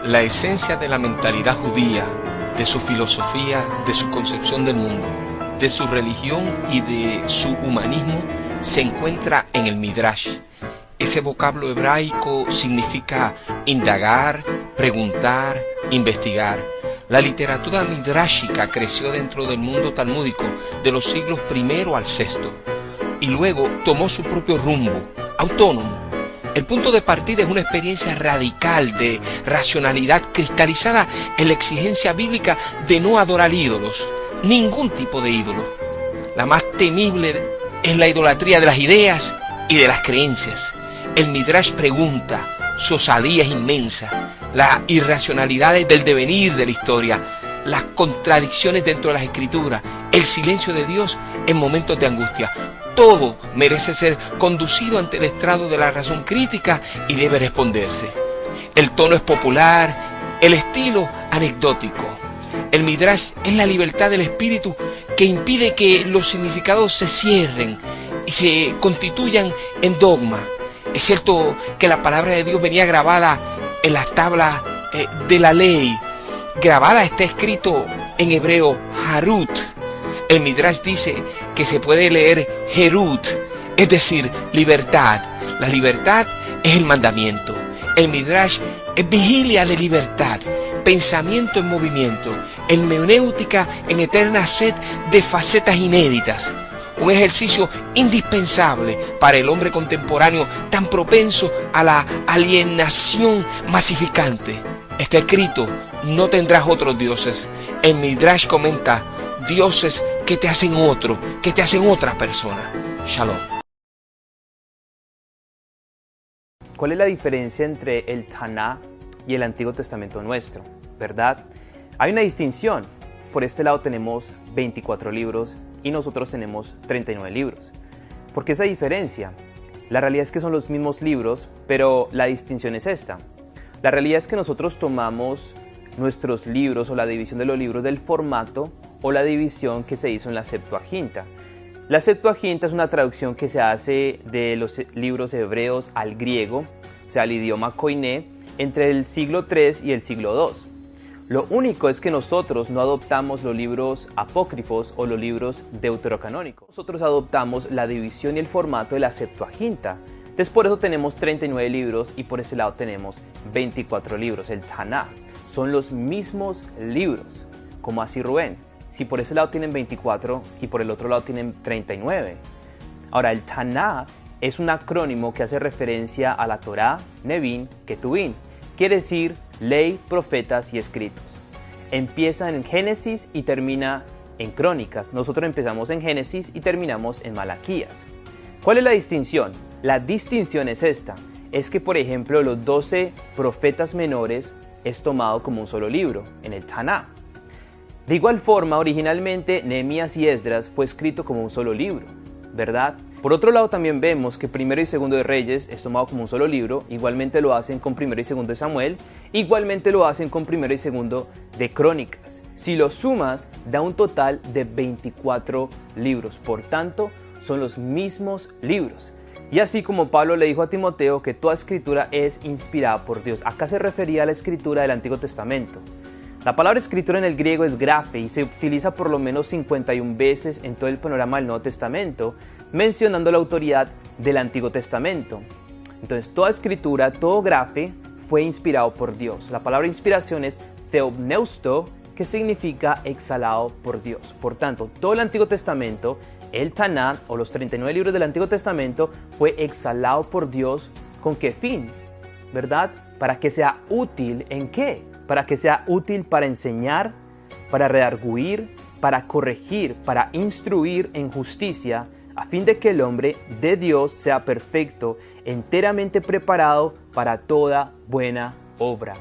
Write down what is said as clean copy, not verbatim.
La esencia de la mentalidad judía, de su filosofía, de su concepción del mundo, de su religión y de su humanismo se encuentra en el Midrash. Ese vocablo hebraico significa indagar, preguntar, investigar. La literatura midrashica creció dentro del mundo talmúdico de los siglos I al VI y luego tomó su propio rumbo, autónomo. El punto de partida es una experiencia radical de racionalidad cristalizada en la exigencia bíblica de no adorar ídolos, ningún tipo de ídolo. La más temible es la idolatría de las ideas y de las creencias. El Midrash pregunta, su osadía es inmensa, las irracionalidades del devenir de la historia, las contradicciones dentro de las escrituras, el silencio de Dios en momentos de angustia. Todo merece ser conducido ante el estrado de la razón crítica y debe responderse. El tono es popular, el estilo anecdótico. El Midrash es la libertad del espíritu que impide que los significados se cierren y se constituyan en dogma. Es cierto que la palabra de Dios venía grabada en las tablas de la ley. Grabada está escrito en hebreo Harut. El Midrash dice que se puede leer Herut, es decir, libertad. La libertad es el mandamiento. El Midrash es vigilia de libertad, pensamiento en movimiento, hermenéutica en eterna sed de facetas inéditas. Un ejercicio indispensable para el hombre contemporáneo tan propenso a la alienación masificante. Está escrito, no tendrás otros dioses. El Midrash comenta, dioses que te hacen otro, que te hacen otra persona. Shalom. ¿Cuál es la diferencia entre el Taná y el Antiguo Testamento nuestro? ¿Verdad? Hay una distinción. Por este lado tenemos 24 libros y nosotros tenemos 39 libros. ¿Por qué esa diferencia? La realidad es que son los mismos libros, pero la distinción es esta. La realidad es que nosotros tomamos nuestros libros o la división de los libros del formato o la división que se hizo en la Septuaginta. La Septuaginta es una traducción que se hace de los libros hebreos al griego, o sea, al idioma koiné, entre el siglo III y el siglo II. Lo único es que nosotros no adoptamos los libros apócrifos o los libros deuterocanónicos. Nosotros adoptamos la división y el formato de la Septuaginta. Entonces por eso tenemos 39 libros y por ese lado tenemos 24 libros, el Taná. Son los mismos libros, como así Rubén. Si por ese lado tienen 24 y por el otro lado tienen 39. Ahora, el Taná es un acrónimo que hace referencia a la Torá, Nevin, Ketuvim. Quiere decir ley, profetas y escritos. Empieza en Génesis y termina en Crónicas. Nosotros empezamos en Génesis y terminamos en Malaquías. ¿Cuál es la distinción? La distinción es esta. Es que, por ejemplo, los 12 profetas menores es tomado como un solo libro, en el Taná. De igual forma, originalmente Nehemías y Esdras fue escrito como un solo libro, ¿verdad? Por otro lado, también vemos que Primero y Segundo de Reyes es tomado como un solo libro, igualmente lo hacen con Primero y Segundo de Samuel, igualmente lo hacen con Primero y Segundo de Crónicas. Si lo sumas, da un total de 24 libros, por tanto, son los mismos libros. Y así como Pablo le dijo a Timoteo que toda escritura es inspirada por Dios, acá se refería a la escritura del Antiguo Testamento. La palabra escritura en el griego es graphe y se utiliza por lo menos 51 veces en todo el panorama del Nuevo Testamento, mencionando la autoridad del Antiguo Testamento. Entonces, toda escritura, todo graphe, fue inspirado por Dios. La palabra inspiración es theopneusto, que significa exhalado por Dios. Por tanto, todo el Antiguo Testamento, el Taná, o los 39 libros del Antiguo Testamento, fue exhalado por Dios. ¿Con qué fin? ¿Verdad? Para que sea útil, ¿en qué? Para que sea útil para enseñar, para redarguir, para corregir, para instruir en justicia, a fin de que el hombre de Dios sea perfecto, enteramente preparado para toda buena obra.